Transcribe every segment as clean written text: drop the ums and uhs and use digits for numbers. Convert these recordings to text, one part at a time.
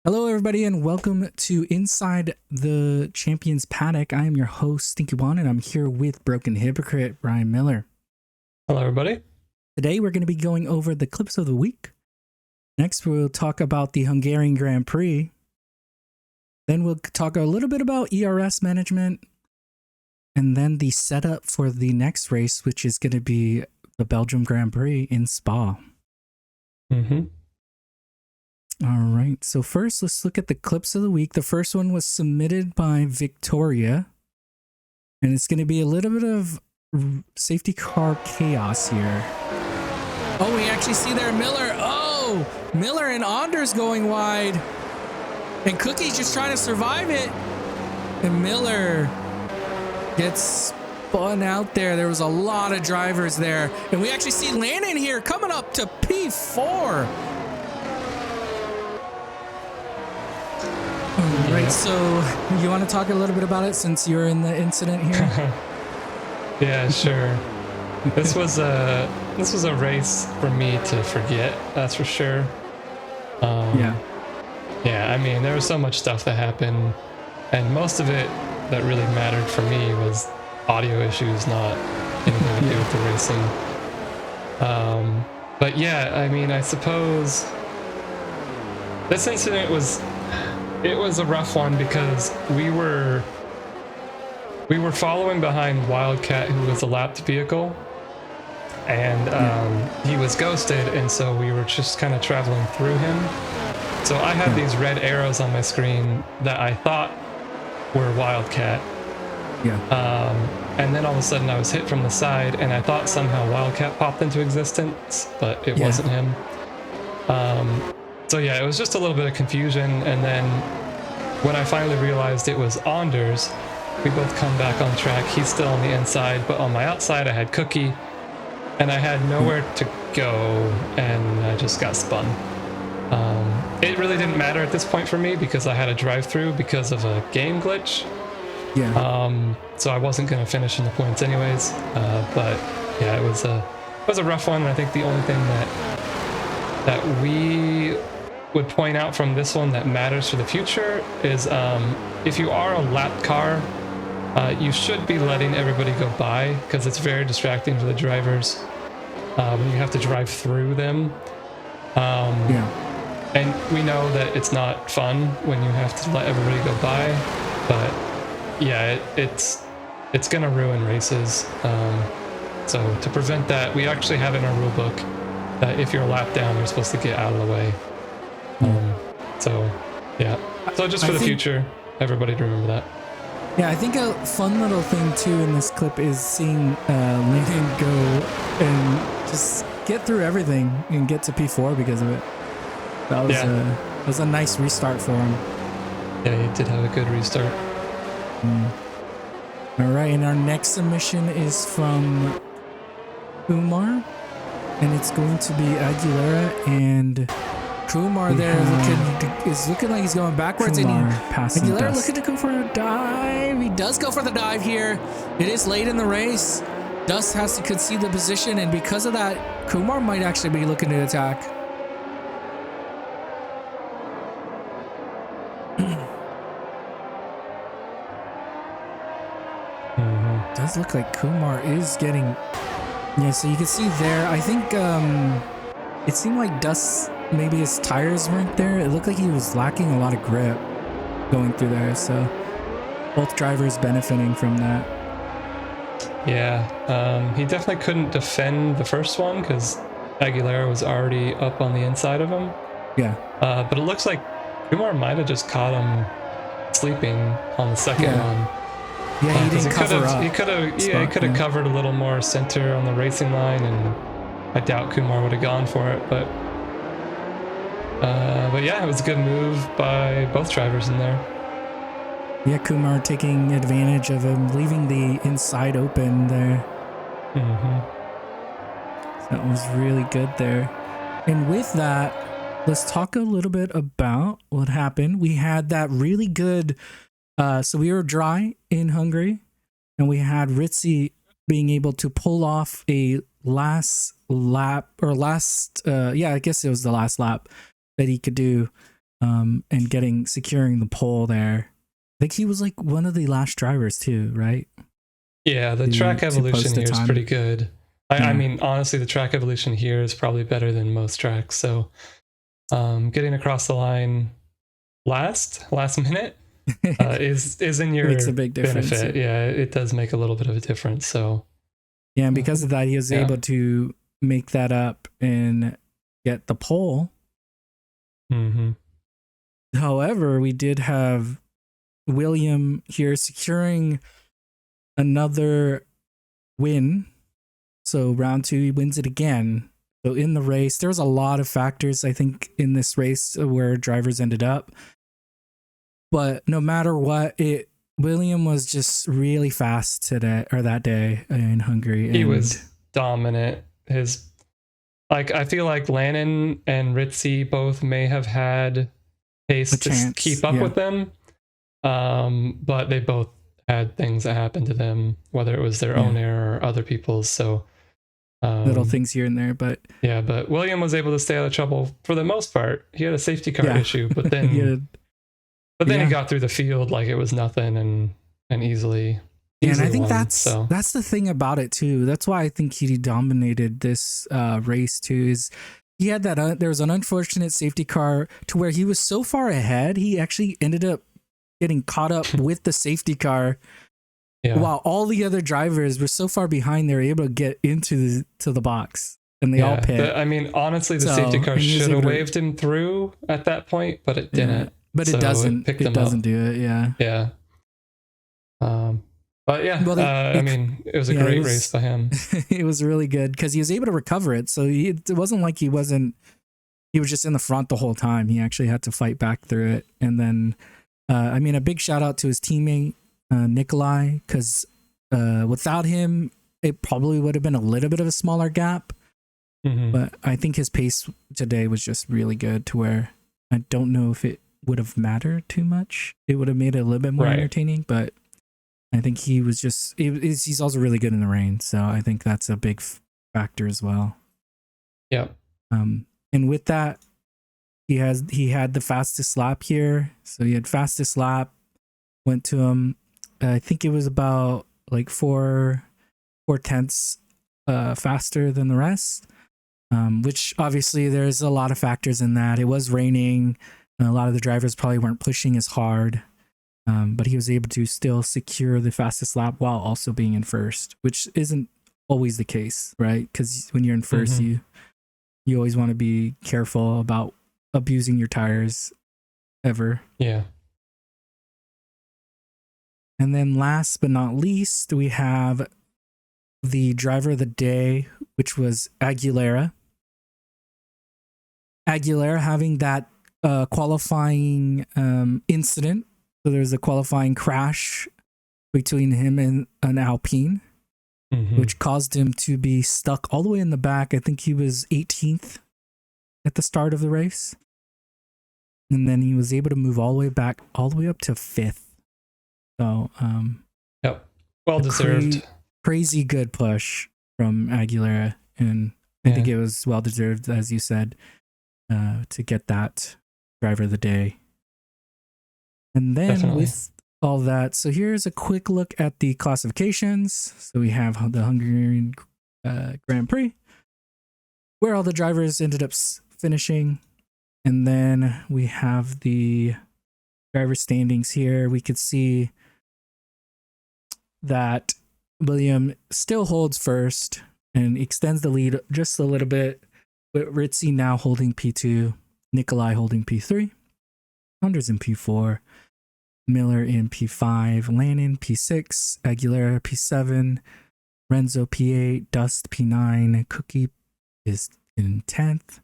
Hello, everybody, and welcome to Inside the Champions Paddock. I am your host, Stinky One, and I'm here with Broken Hypocrite, Brian Miller. Hello, everybody. Today, we're going to be going over the clips of the week. Next, we'll talk about the Hungarian Grand Prix. Then we'll talk a little bit about ERS Management. And then the setup for the next race, which is going to be the Belgium Grand Prix in Spa. All right, so first, let's look at the clips of the week. The first one was submitted by Victoria, and it's going to be a little bit of safety car chaos here. Oh, we actually see there Miller. Oh, Miller and Anders going wide, and Cookie's just trying to survive it. And Miller gets spun out there. There was a lot of drivers there, and we actually see Landon here coming up to P4. Right, so you want to talk a little bit about it since you're in the incident here? Yeah, sure. This was a race for me to forget. That's for sure. Yeah. I mean, there was so much stuff that happened, and most of it that really mattered for me was audio issues, not anything to do with the racing. But yeah, I mean, I suppose this incident was. It was a rough one because we were following behind Wildcat, who was a lapped vehicle, and he was ghosted, and so we were just kind of traveling through him. So I had these red arrows on my screen that I thought were Wildcat. And then all of a sudden I was hit from the side, and I thought somehow Wildcat popped into existence, but it wasn't him. So yeah, it was just a little bit of confusion, and then when I finally realized it was Anders, we both come back on track. He's still on the inside, but on my outside I had Cookie, and I had nowhere to go, and I just got spun. It really didn't matter at this point for me because I had a drive-through because of a game glitch. So I wasn't going to finish in the points anyways, but yeah, it was a rough one, and I think the only thing that we would point out from this one that matters for the future is if you are a lapped car, you should be letting everybody go by because it's very distracting for the drivers when you have to drive through them. And we know that it's not fun when you have to let everybody go by, but yeah, it's gonna ruin races. So to prevent that, we actually have in our rule book that if you're a lap down, you're supposed to get out of the way. So just for the future, everybody to remember that. Yeah, I think a fun little thing too in this clip is seeing Lincoln go and just get through everything and get to P4 because of it. That was a nice restart for him. Yeah, he did have a good restart. All right, and our next submission is from Umar, and it's going to be Aguilera and Kumar there is looking like he's going backwards, and Aguilera looking to go for a dive. He does go for the dive here. It is late in the race. Dust has to concede the position, and because of that, Kumar might actually be looking to attack. Does look like Kumar is getting... Yeah, so you can see there, I think it seemed like Dust... Maybe his tires weren't there. It looked like he was lacking a lot of grip going through there. So both drivers benefiting from that. Yeah, he definitely couldn't defend the first one because Aguilera was already up on the inside of him. Yeah. But it looks like Kumar might have just caught him sleeping on the second one. Yeah, he didn't cover up. He could have covered a little more center on the racing line, and I doubt Kumar would have gone for it, but yeah, it was a good move by both drivers in there. Yeah, Kumar taking advantage of him, leaving the inside open there. So that was really good there. And with that, let's talk a little bit about what happened. We had that really good, so we were dry in Hungary, and we had Ritzy being able to pull off a last lap, or I guess it was the last lap that he could do and securing the pole there. I think he was like one of the last drivers too, right? Yeah, the track evolution here is pretty good. Yeah. I mean, honestly, the track evolution here is probably better than most tracks. So getting across the line last minute is in your makes a big difference. benefit. Yeah, it does make a little bit of a difference. So yeah, and because of that, he was able to make that up and get the pole. Mm-hmm. However, we did have William here securing another win. So round 2, he wins it again. So in the race, there was a lot of factors, I think, in this race where drivers ended up. But no matter what, William was just really fast today or that day in Hungary. He was dominant. I feel like Lannon and Ritzy both may have had pace to keep up with them. But they both had things that happened to them, whether it was their own error or other people's. So little things here and there, but William was able to stay out of trouble for the most part. He had a safety car issue, but then he got through the field like it was nothing and easily. And I think that's the thing about it too. That's why I think he dominated this race too. Is he had that there was an unfortunate safety car to where he was so far ahead, he actually ended up getting caught up with the safety car. Yeah. While all the other drivers were so far behind, they were able to get into the box, and they all pit. I mean, honestly, the safety car should have waved him through at that point, but it didn't. But it doesn't. It doesn't do it. Yeah. Yeah. But yeah, I mean, it was a great race by him. It was really good because he was able to recover it. So it wasn't like he was just in the front the whole time. He actually had to fight back through it. And then, I mean, a big shout out to his teammate, Nikolai, because without him, it probably would have been a little bit of a smaller gap. Mm-hmm. But I think his pace today was just really good to where I don't know if it would have mattered too much. It would have made it a little bit more entertaining, but I think he was he's also really good in the rain. So I think that's a big factor as well. Yeah. And with that, he had the fastest lap here. So he had fastest lap, went to him. I think it was about like 4/10 faster than the rest, which obviously there's a lot of factors in that. It was raining. And a lot of the drivers probably weren't pushing as hard, but he was able to still secure the fastest lap while also being in first, which isn't always the case, right? Because when you're in first, you always want to be careful about abusing your tires ever. Yeah. And then last but not least, we have the driver of the day, which was Aguilera. Aguilera having that qualifying incident. So there's a qualifying crash between him and an Alpine, which caused him to be stuck all the way in the back. I think he was 18th at the start of the race. And then he was able to move all the way back, all the way up to 5th. So, well deserved. Crazy good push from Aguilera, and I think it was well deserved, as you said, to get that driver of the day. And then with all that, so here's a quick look at the classifications. So we have the Hungarian Grand Prix, where all the drivers ended up finishing, and then we have the driver standings here. We could see that William still holds first and extends the lead just a little bit, with Ritzy now holding P2, Nikolai holding P3, Anders in P4, Miller in P5, Lannon P6, Aguilera P7, Renzo P8, Dust P9, Cookie is in 10th,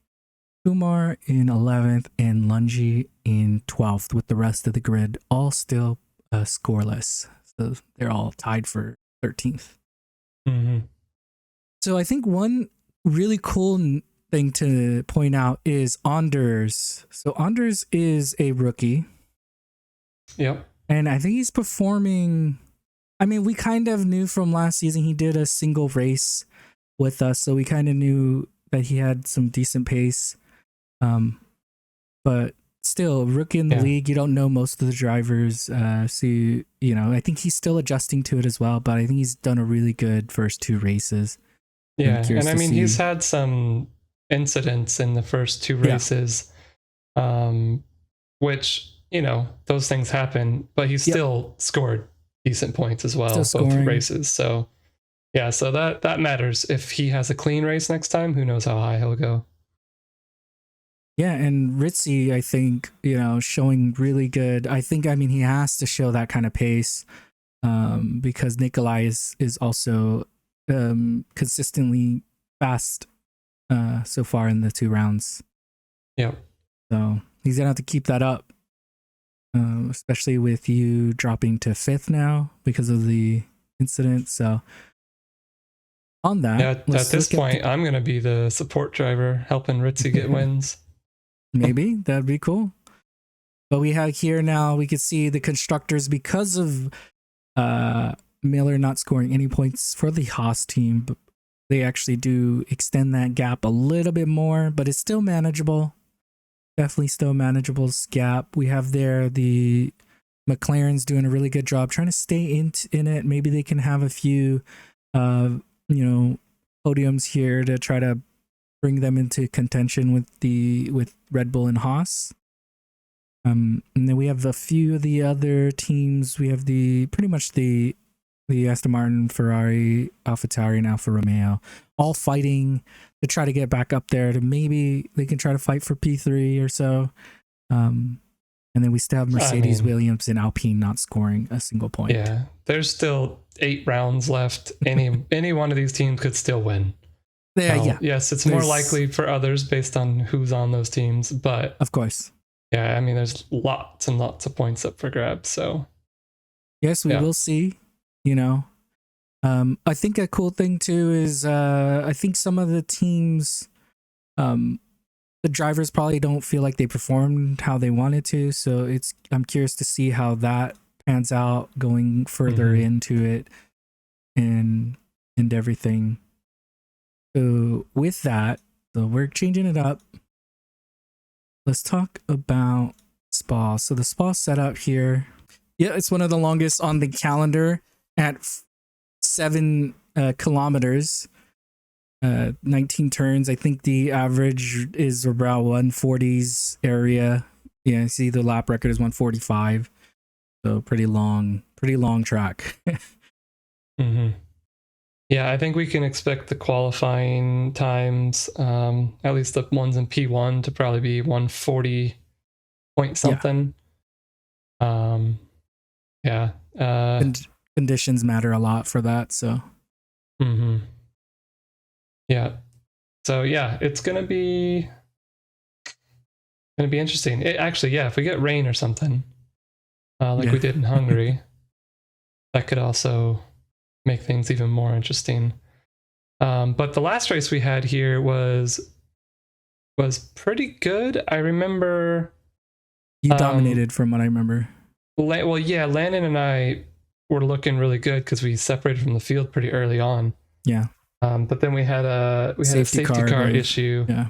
Kumar in 11th, and Lungi in 12th, with the rest of the grid all still scoreless. So they're all tied for 13th. So I think one really cool thing to point out is Anders. So Anders is a rookie. Yep. And I think he's performing. I mean, we kind of knew from last season he did a single race with us, so we kind of knew that he had some decent pace. But still rookie in the league. You don't know most of the drivers. So, I think he's still adjusting to it as well, but I think he's done a really good first 2 races. Yeah. And I mean, he's had some incidents in the first 2 races, which, those things happen, but he still scored decent points as well, both races. So yeah, so that matters. If he has a clean race next time, who knows how high he'll go. Yeah, and Ritzy, I think, showing really good. I mean, he has to show that kind of pace because Nikolai is also consistently fast so far in the 2 rounds. Yeah. So he's going to have to keep that up, especially with you dropping to 5th now because of the incident. So on that, at this point, I'm going to be the support driver helping Ritzy get wins. Maybe that'd be cool. But we have here now, we can see the constructors, because of Miller not scoring any points for the Haas team, but they actually do extend that gap a little bit more, but it's still manageable. Definitely still manageable gap. We have there the McLaren's doing a really good job trying to stay in it. Maybe they can have a few podiums here to try to bring them into contention with Red Bull and Haas. And then we have a few of the other teams. We have pretty much the Aston Martin, Ferrari, AlphaTauri, and Alfa Romeo, all fighting to try to get back up there. To maybe they can try to fight for P3 or so. And then we still have Mercedes, Williams, and Alpine not scoring a single point. Yeah, there's still 8 rounds left. Any one of these teams could still win. Yeah. Yes, it's more likely for others based on who's on those teams, but of course. Yeah, I mean, there's lots and lots of points up for grabs. So yes, we will see. I think a cool thing too is I think some of the teams, the drivers probably don't feel like they performed how they wanted to. So I'm curious to see how that pans out going further into it and everything. So with that, so we're changing it up. Let's talk about Spa. So the Spa setup here, it's one of the longest on the calendar at 7 kilometers, 19 turns. I think the average is around 140s area. Yeah, see the lap record is 145. So pretty long track. Yeah, I think we can expect the qualifying times, at least the ones in P1, to probably be 140 point something. Conditions matter a lot for that. So. Yeah. So yeah, it's gonna be interesting. If we get rain or something, we did in Hungary, that could also make things even more interesting. But the last race we had here was pretty good. I remember you dominated from what I remember. Well, yeah, Landon and I were looking really good because we separated from the field pretty early on. Yeah. But then we had a safety car issue. Yeah.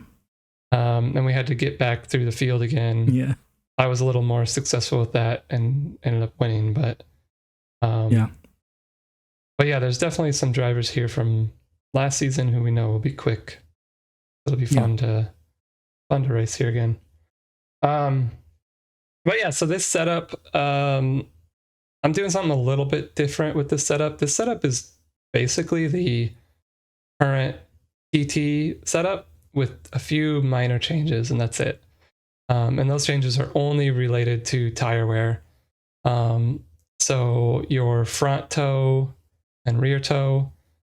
And we had to get back through the field again. Yeah. I was a little more successful with that and ended up winning, but But yeah, there's definitely some drivers here from last season who we know will be quick. It'll be fun to race here again. But yeah, so this setup, I'm doing something a little bit different with this setup. This setup is basically the current TT setup with a few minor changes, and that's it. And those changes are only related to tire wear. So your front toe and rear toe,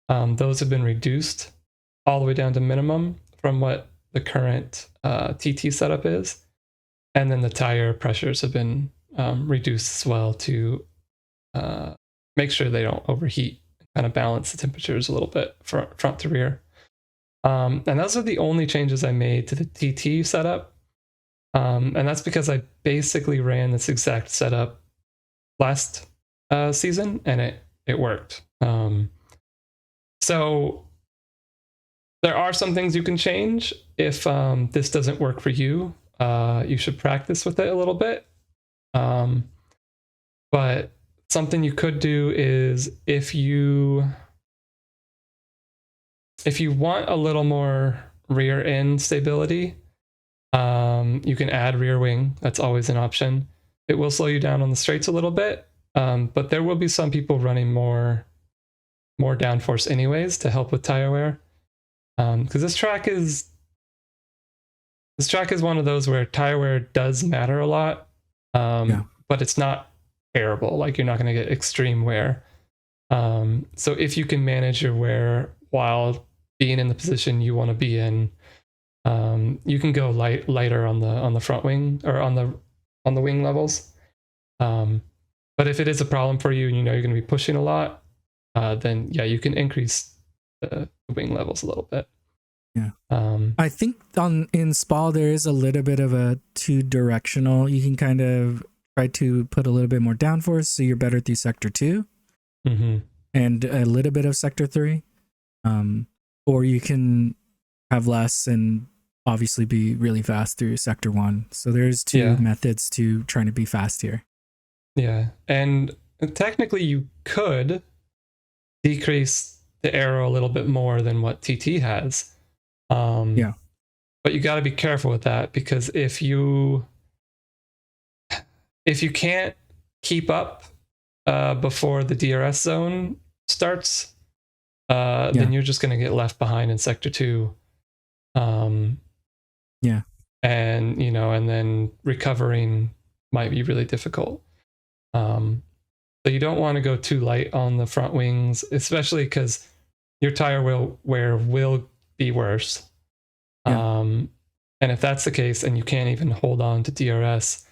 those have been reduced all the way down to minimum from what the current TT setup is. And then the tire pressures have been reduced as well to make sure they don't overheat, kind of balance the temperatures a little bit front to rear. And those are the only changes I made to the TT setup. And that's because I basically ran this exact setup last season, and it worked. So there are some things you can change if this doesn't work for you. you should practice with it a little bit. But something you could do is if you want a little more rear end stability, you can add rear wing. That's always an option. It will slow you down on the straights a little bit, but there will be some people running more downforce anyways to help with tire wear. Because this track is one of those where tire wear does matter a lot, but it's not terrible. Like, you're not going to get extreme wear. So if you can manage your wear while being in the position you want to be in, you can go lighter on the front wing or on the wing levels. But if it is a problem for you and you know you're going to be pushing a lot, then yeah, you can increase the wing levels a little bit. Yeah. I think in Spa there is a little bit of a two-directional. You can kind of try to put a little bit more downforce so you're better through sector 2, and a little bit of sector 3. Or you can have less and obviously be really fast through sector 1. So there's two methods to trying to be fast here. Yeah. And technically you could decrease the aero a little bit more than what TT has. But you got to be careful with that, because if you can't keep up before the DRS zone starts, then you're just going to get left behind in sector 2. And and then recovering might be really difficult. So you don't want to go too light on the front wings, especially because your tire wear will be worse. And if that's the case and you can't even hold on to DRS,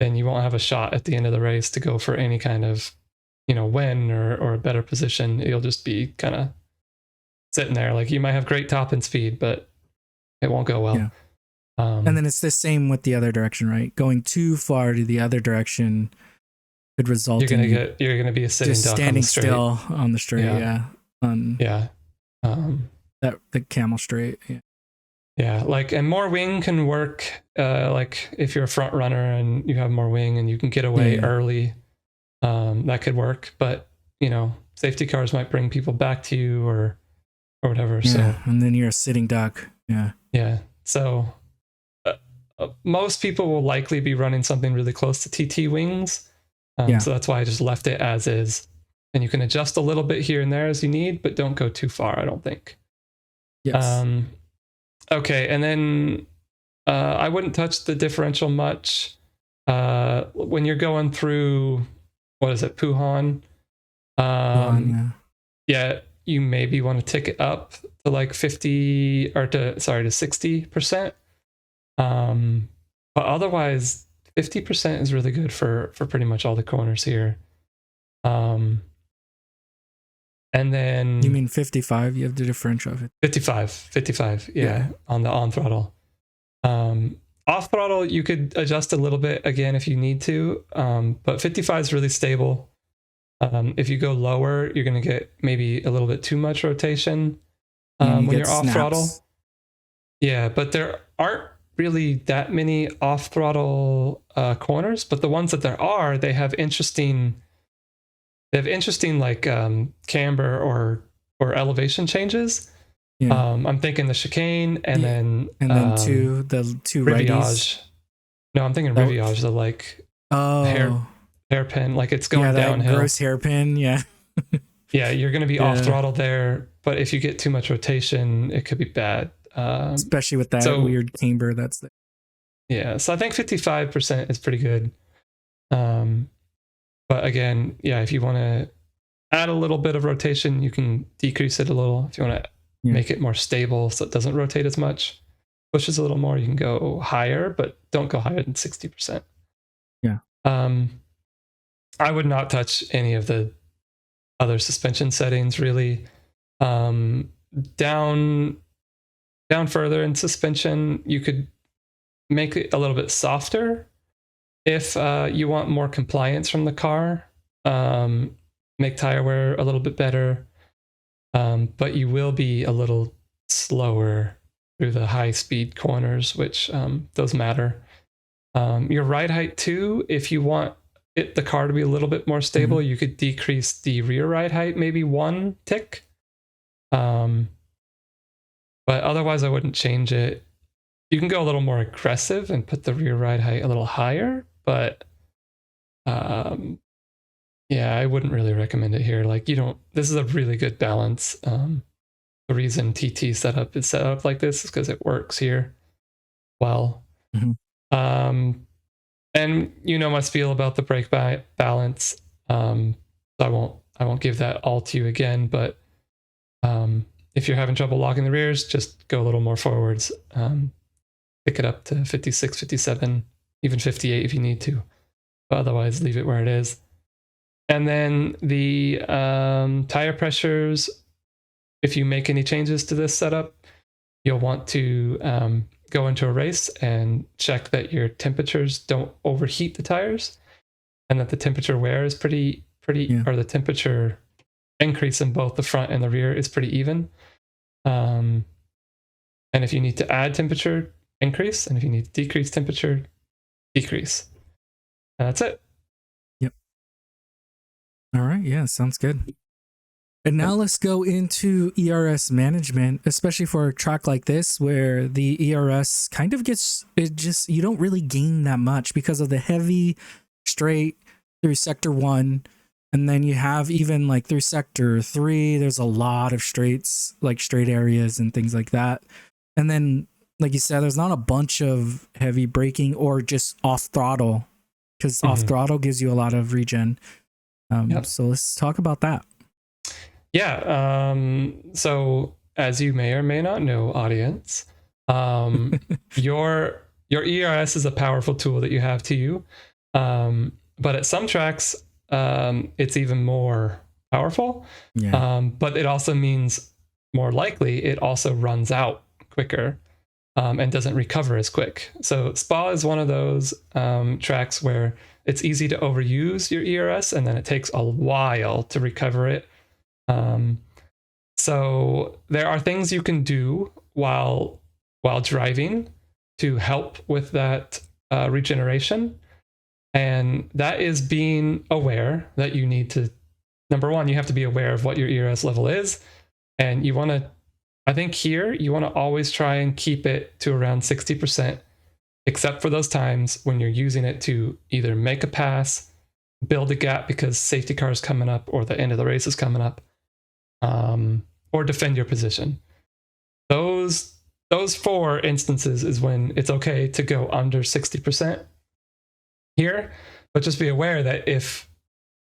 then you won't have a shot at the end of the race to go for any kind of win or a better position. You'll just be kind of sitting there. Like, you might have great top end speed, but it won't go well. And then it's the same with the other direction, right? Going too far to the other direction could result you're gonna be a sitting just duck standing on the straight. still on the straight. The camel straight. And more wing can work. Like, if you're a front runner and you have more wing and you can get away early, that could work. But safety cars might bring people back to you or whatever. And then you're a sitting duck. So most people will likely be running something really close to TT wings. So that's why I just left it as is. And you can adjust a little bit here and there as you need, but don't go too far, I don't think. Okay, and then I wouldn't touch the differential much. When you're going through, what is it, Puhan? You maybe want to tick it up to like 50 or to 60%. But otherwise, 50% is really good for pretty much all the corners here. And then you mean 55? You have the differential of it. 55, on the on throttle. Off throttle, you could adjust a little bit again if you need to, but 55 is really stable. If you go lower, you're going to get maybe a little bit too much rotation when you're off throttle. But there aren't really that many off throttle corners, but the ones that there are, they have interesting like camber or elevation changes. I'm thinking the chicane and then the two righties. No, I'm thinking riviage, the like hairpin, like it's going downhill. Gross hairpin, you're going to be off throttle there, but if you get too much rotation, it could be bad. Especially with that weird camber that's there. So I think 55% is pretty good. But again, if you want to add a little bit of rotation, you can decrease it a little. If you want to make it more stable so it doesn't rotate as much, pushes a little more, you can go higher, but don't go higher than 60%. I would not touch any of the other suspension settings really. Down further in suspension, you could make it a little bit softer if you want more compliance from the car. Make tire wear a little bit better, but you will be a little slower through the high speed corners, which those matter. Your ride height too, if you want the car to be a little bit more stable, you could decrease the rear ride height maybe 1 tick. But otherwise I wouldn't change it. You can go a little more aggressive and put the rear ride height a little higher, but yeah, I wouldn't really recommend it here. Like, this is a really good balance. The reason TT setup is set up like this is because it works here well. And my spiel about the brake balance. I won't give that all to you again, but if you're having trouble locking the rears, just go a little more forwards. Pick it up to 56, 57, even 58 if you need to. But otherwise, leave it where it is. And then the tire pressures, if you make any changes to this setup, you'll want to go into a race and check that your temperatures don't overheat the tires, and that the temperature wear is pretty, or the temperature increase in both the front and the rear is pretty even. And if you need to add temperature, increase, and if you need to decrease temperature, decrease. And that's it. Yep. All right. Yeah, sounds good. And now let's go into ERS management, especially for a track like this where the ERS kind of you don't really gain that much because of the heavy straight through sector 1. And then you have even like through sector 3, there's a lot of straights, like straight areas and things like that. And then, like you said, there's not a bunch of heavy braking or just off throttle, because off throttle gives you a lot of regen. So let's talk about that. Yeah. So as you may or may not know, audience, your ERS is a powerful tool that you have to you. But at some tracks, it's even more powerful. Yeah. But it also means more likely it also runs out quicker and doesn't recover as quick. So Spa is one of those tracks where it's easy to overuse your ERS and then it takes a while to recover it. So there are things you can do while driving to help with that regeneration. And that is being aware that you need to, number one, you have to be aware of what your ERS level is. And you want to, I think here, you want to always try and keep it to around 60%, except for those times when you're using it to either make a pass, build a gap because safety car is coming up or the end of the race is coming up, or defend your position. Those 4 instances is when it's okay to go under 60% here, but just be aware that if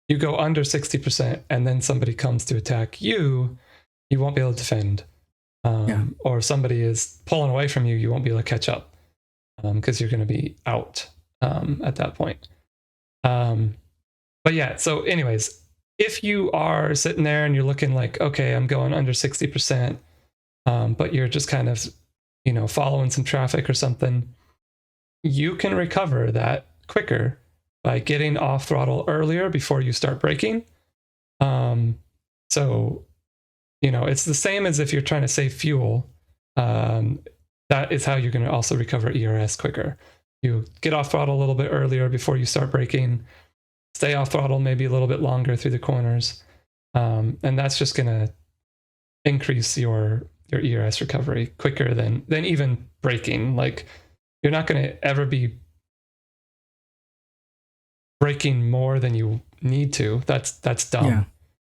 you go under 60% and then somebody comes to attack you, you won't be able to defend. Or if somebody is pulling away from you, you won't be able to catch up because you're going to be out at that point. But yeah, so anyways, if you are sitting there and you're looking like, okay, I'm going under 60%, but you're just kind of, following some traffic or something, you can recover that quicker by getting off throttle earlier before you start braking. So, it's the same as if you're trying to save fuel. That is how you're going to also recover ERS quicker. You get off throttle a little bit earlier before you start braking. Stay off throttle maybe a little bit longer through the corners. And that's just going to increase your ERS recovery quicker than even braking. Like, you're not going to ever be braking more than you need to. That's dumb. Yeah.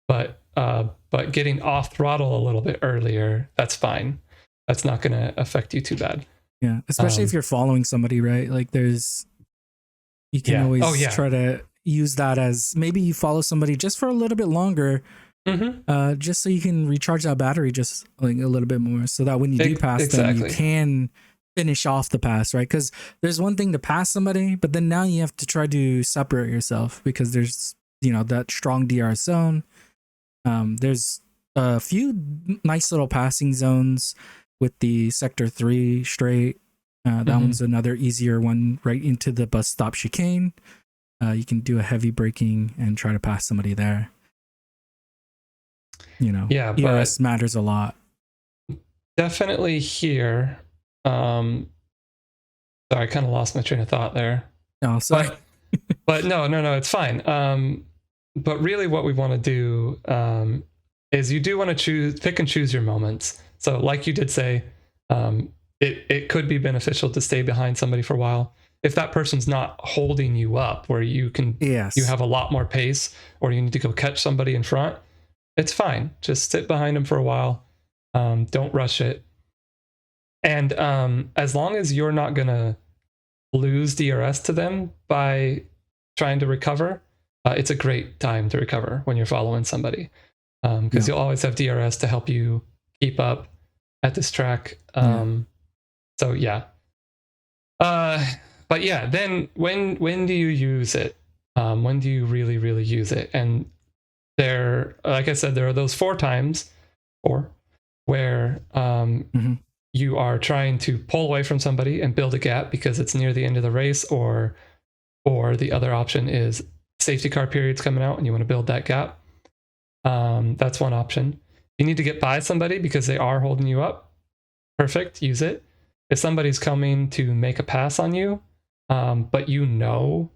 But getting off throttle a little bit earlier, that's fine. That's not going to affect you too bad. Yeah, especially if you're following somebody, right? Like you can always try to use that as maybe you follow somebody just for a little bit longer, just so you can recharge that battery just like a little bit more, so that when you do pass them, you can finish off the pass, right? Because there's one thing to pass somebody, but then now you have to try to separate yourself because there's that strong DR zone. There's a few nice little passing zones with the sector 3 straight. That one's another easier one right into the bus stop chicane. You can do a heavy braking and try to pass somebody there. ERS matters a lot. Definitely here. Sorry, I kind of lost my train of thought there. No, sorry. But no, it's fine. But really what we want to do is you do want to pick and choose your moments. So like you did say, it could be beneficial to stay behind somebody for a while. If that person's not holding you up where you can, you have a lot more pace, or you need to go catch somebody in front, it's fine. Just sit behind them for a while. Don't rush it. And as long as you're not going to lose DRS to them by trying to recover, it's a great time to recover when you're following somebody, because you'll always have DRS to help you keep up at this track. So yeah. But yeah, then when do you use it? When do you really use it? And there, like I said, there are those 4 times, where you are trying to pull away from somebody and build a gap because it's near the end of the race, or the other option is safety car period's coming out and you want to build that gap. That's one option. You need to get by somebody because they are holding you up. Perfect, use it. If somebody's coming to make a pass on you, but you know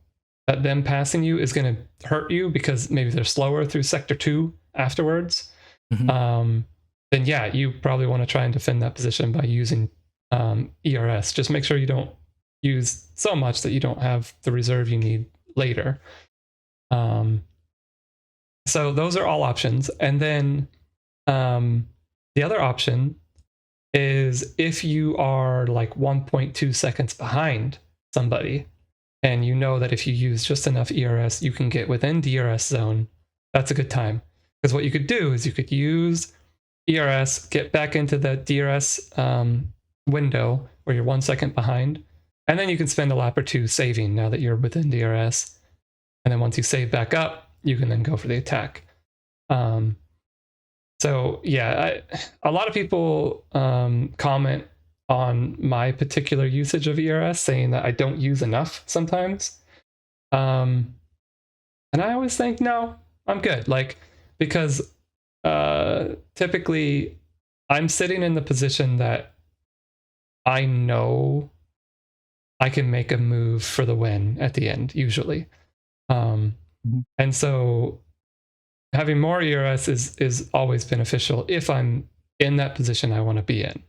that them passing you is going to hurt you because maybe they're slower through sector 2 afterwards, then yeah, you probably want to try and defend that position by using ERS. Just make sure you don't use so much that you don't have the reserve you need later. So those are all options. And then the other option is if you are like 1.2 seconds behind somebody, and you know that if you use just enough ERS, you can get within DRS zone, that's a good time. Because what you could do is you could use ERS, get back into the DRS window where you're 1 second behind, and then you can spend a lap or 2 saving now that you're within DRS. And then once you save back up, you can then go for the attack. So yeah, a lot of people comment on my particular usage of ERS, saying that I don't use enough sometimes. And I always think, no, I'm good. Like, because typically I'm sitting in the position that I know I can make a move for the win at the end, usually. And so having more ERS is always beneficial if I'm in that position I want to be in.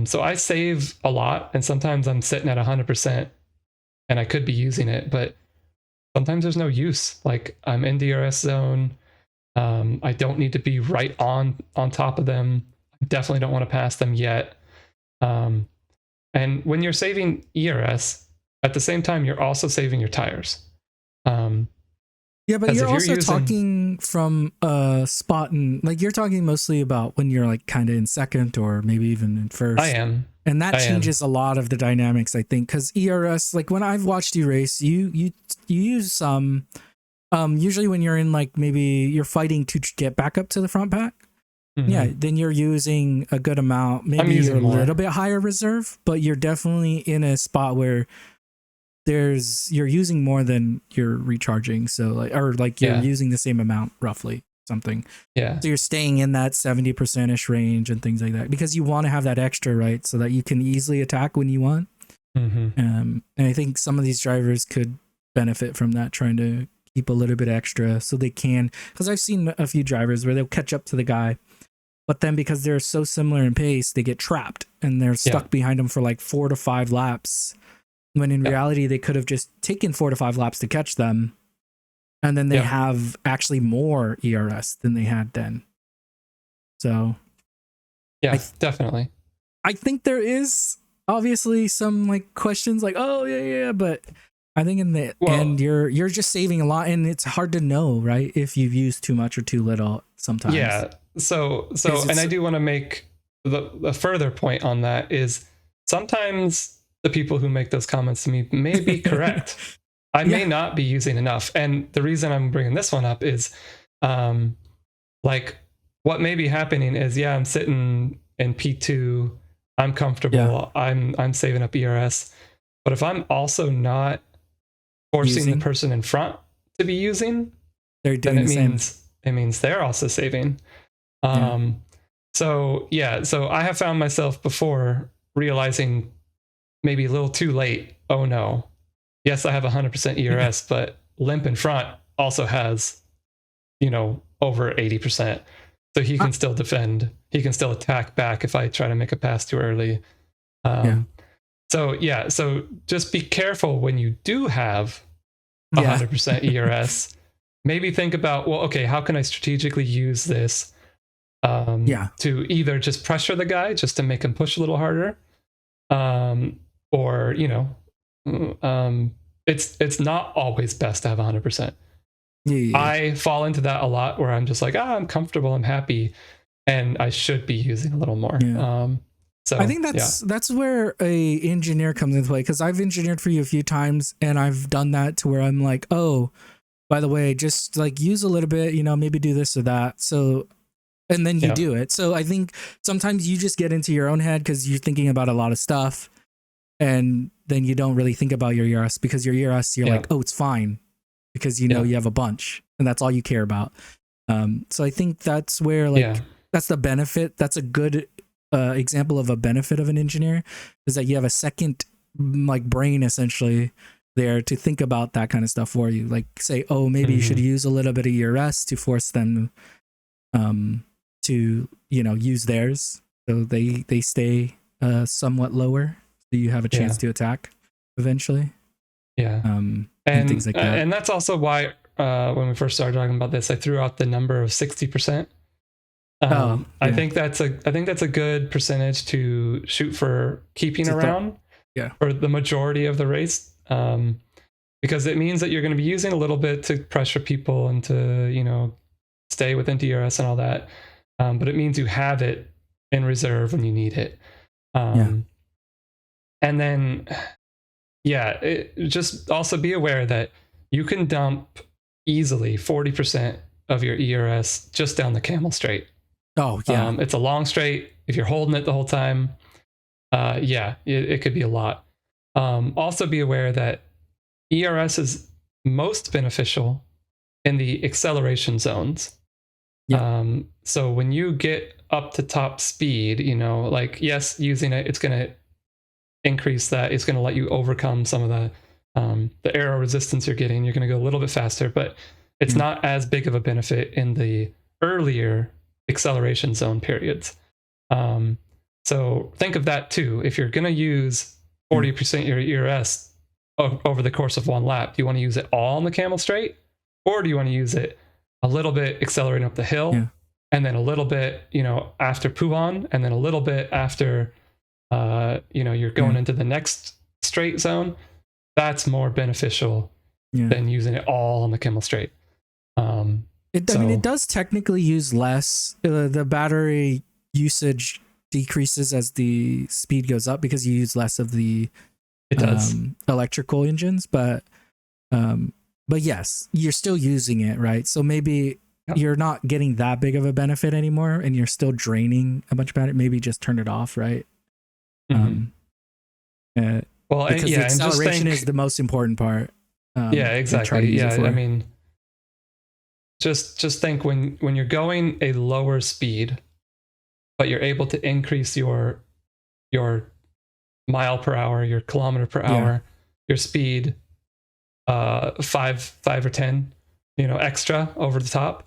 So I save a lot, and sometimes I'm sitting at 100% and I could be using it, but sometimes there's no use. Like, I'm in DRS zone. I don't need to be right on top of them. I definitely don't want to pass them yet. And when you're saving ERS, at the same time, you're also saving your tires. Yeah, but you're also talking from a spot, and like you're talking mostly about when you're like kind of in second or maybe even in first. I am. And that changes a lot of the dynamics, I think, because ERS, like when I've watched you race, you use some, usually when you're in like maybe you're fighting to get back up to the front pack. Yeah, then you're using a good amount. Maybe you're a little bit higher reserve, but you're definitely in a spot where you're using more than you're recharging. So like, or like you're using the same amount roughly, something. Yeah. So you're staying in that 70%ish range and things like that, because you want to have that extra, right? So that you can easily attack when you want. And I think some of these drivers could benefit from that, trying to keep a little bit extra so they can, because I've seen a few drivers where they'll catch up to the guy, but then because they're so similar in pace, they get trapped and they're stuck behind them for like 4 to 5 laps. When in reality, they could have just taken 4 to 5 laps to catch them. And then they have actually more ERS than they had then. So. Yeah, definitely. I think there is obviously some like questions like, oh, yeah. But I think in the end, you're just saving a lot. And it's hard to know, right? If you've used too much or too little sometimes. Yeah. So and I do want to make the further point on that is sometimes the people who make those comments to me may be correct. I may not be using enough. And the reason I'm bringing this one up is like what may be happening is, I'm sitting in P2, I'm comfortable, I'm saving up ERS. But if I'm also not forcing the person in front to be using, then it means they're also saving. So I have found myself before realizing maybe a little too late. Oh no. Yes, I have 100% ERS, but limp in front also has, over 80%. So he can still defend. He can still attack back if I try to make a pass too early. So just be careful when you do have 100% ERS. Maybe think about, well, okay, how can I strategically use this to either just pressure the guy just to make him push a little harder, or it's not always best to have 100%. I fall into that a lot where I'm just like, I'm comfortable, I'm happy, and I should be using a little more. So I think that's where a engineer comes into play, because I've engineered for you a few times, and I've done that to where I'm like, oh, by the way, just like use a little bit, maybe do this or that. So, and then you do it. So I think sometimes you just get into your own head because you're thinking about a lot of stuff, and then you don't really think about your ERS, because your ERS, you're like, oh, it's fine, because you have a bunch, and that's all you care about. So I think that's where that's the benefit. That's a good example of a benefit of an engineer, is that you have a second brain essentially there to think about that kind of stuff for you. Like say, oh, maybe you should use a little bit of ERS to force them to use theirs, so they stay somewhat lower, so you have a chance to attack eventually. And things like that. And that's also why when we first started talking about this, I threw out the number of 60%. I think that's a good percentage to shoot for keeping around for the majority of the race, because it means that you're going to be using a little bit to pressure people and to stay within DRS and all that, but it means you have it in reserve when you need it. And then just also be aware that you can dump easily 40% of your ERS just down the camel straight. It's a long straight. If you're holding it the whole time, it could be a lot. Also be aware that ERS is most beneficial in the acceleration zones. So when you get up to top speed, yes, using it, it's going to increase that. It's going to let you overcome some of the aero resistance you're getting. You're going to go a little bit faster, but it's not as big of a benefit in the earlier acceleration zone periods. So think of that too. If you're going to use 40% of your ERS over the course of one lap, do you want to use it all on the camel straight, or do you want to use it a little bit accelerating up the hill, and then a little bit after Puhan, and then a little bit after you're going into the next straight zone? That's more beneficial than using it all on the camel straight. It does technically use less. The battery usage decreases as the speed goes up because you use less of the electrical engines, but yes, you're still using it, right? So maybe you're not getting that big of a benefit anymore, and you're still draining a bunch of battery. Maybe just turn it off, right? Because the acceleration is the most important part. Exactly. I mean, just think when you're going a lower speed, but you're able to increase your mile per hour, your kilometer per hour, your speed 5 or 10 extra over the top.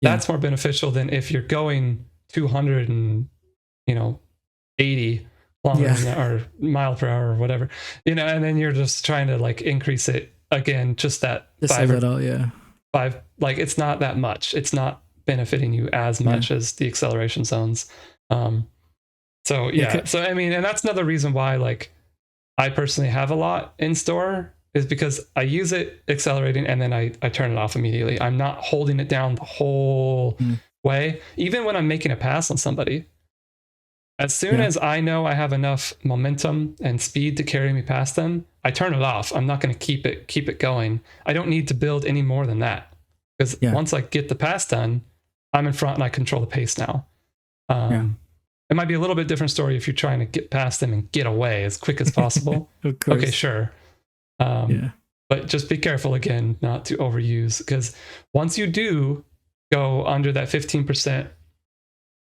That's more beneficial than if you're going 280 kilometers or mile per hour or whatever, and then you're just trying to increase it again, just that just 5 a little, 5, it's not that much. It's not benefiting you as much as the acceleration zones. So I mean, and that's another reason why I personally have a lot in store, is because I use it accelerating and then I turn it off immediately. I'm not holding it down the whole way. Even when I'm making a pass on somebody, as soon as I know I have enough momentum and speed to carry me past them, I turn it off. I'm not going to keep it going. I don't need to build any more than that, because once I get the pass done, I'm in front and I control the pace now. It might be a little bit different story if you're trying to get past them and get away as quick as possible. Of course. Okay, sure. But just be careful again not to overuse, because once you do go under that 15%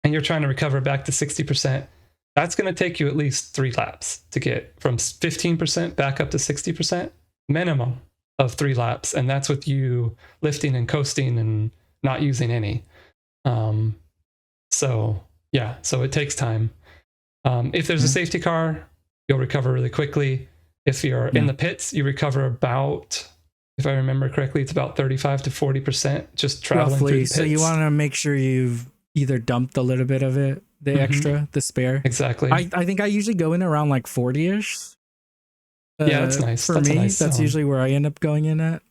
and you're trying to recover back to 60%, that's going to take you at least 3 laps to get from 15% back up to 60%, minimum of 3 laps. And that's with you lifting and coasting and not using any. So it takes time. If there's a safety car, you'll recover really quickly. If you're in the pits, you recover about, if I remember correctly, it's about 35 to 40% just traveling through the pits. So you want to make sure you've either dumped a little bit of it, the extra, the spare. Exactly. I think I usually go in around like 40-ish. Yeah, that's nice. For me, that's usually where I end up going in at.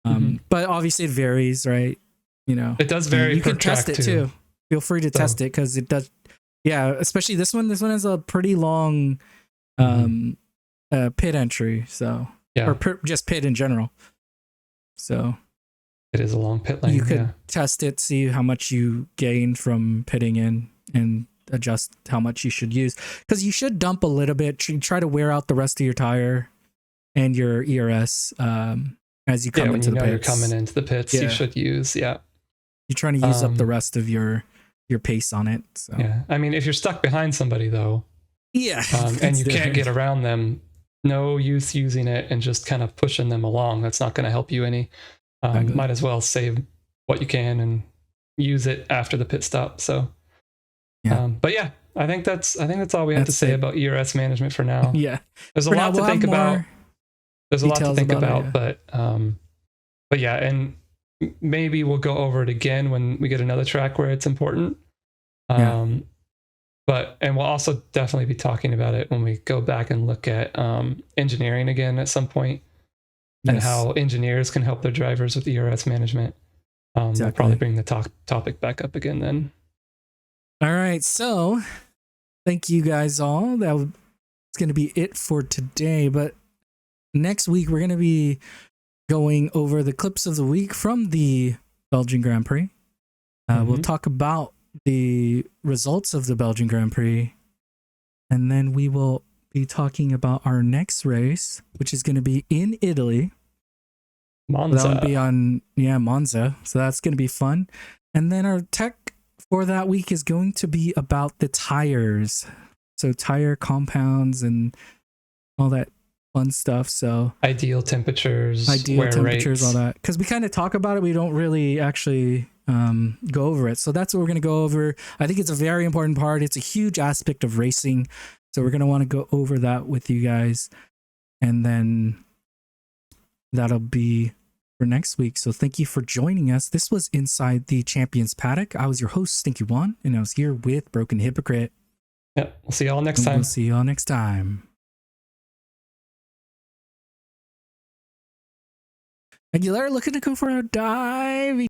But obviously it varies, right? You know, it does vary. You can test it too. Feel free to test it because it does. Yeah, especially this one. This one has a pretty long pit entry. So or just pit in general. So it is a long pit lane. You could test it, see how much you gain from pitting in, and adjust how much you should use. Because you should dump a little bit. Try to wear out the rest of your tire and your ERS as you come into the pits. You're coming into the pits, you should use. Yeah, you're trying to use up the rest of your pace on it. So. Yeah, I mean, if you're stuck behind somebody though, and you can't get around them, no use using it and just kind of pushing them along. That's not going to help you any. Might as well save what you can and use it after the pit stop. So, but yeah, I think that's all we have to say about ERS management for now. Yeah, there's a lot to think about. There's a lot to think about, but yeah, and maybe we'll go over it again when we get another track where it's important. And we'll also definitely be talking about it when we go back and look at engineering again at some point, and how engineers can help their drivers with ERS management. We'll probably bring the topic back up again then. All right, so thank you guys all. That's going to be it for today, but next week we're going to be going over the clips of the week from the Belgian Grand Prix. We'll talk about the results of the Belgian Grand Prix, and then we will be talking about our next race, which is going to be in Italy. Monza. That would be on Monza, so that's going to be fun. And then our tech for that week is going to be about the tires, so tire compounds and all that fun stuff. So ideal temperatures, rates. All that, because we kind of talk about it, we don't really actually go over it. So that's what we're going to go over. I think it's a very important part. It's a huge aspect of racing, so we're going to want to go over that with you guys, and then that'll be for next week. So thank you for joining us. This was Inside the Champions Paddock. I was your host, Stinky One, and I was here with Broken Hypocrite. Yeah, we'll see y'all next time. We'll see y'all next time. Aguilera looking to go for a dive.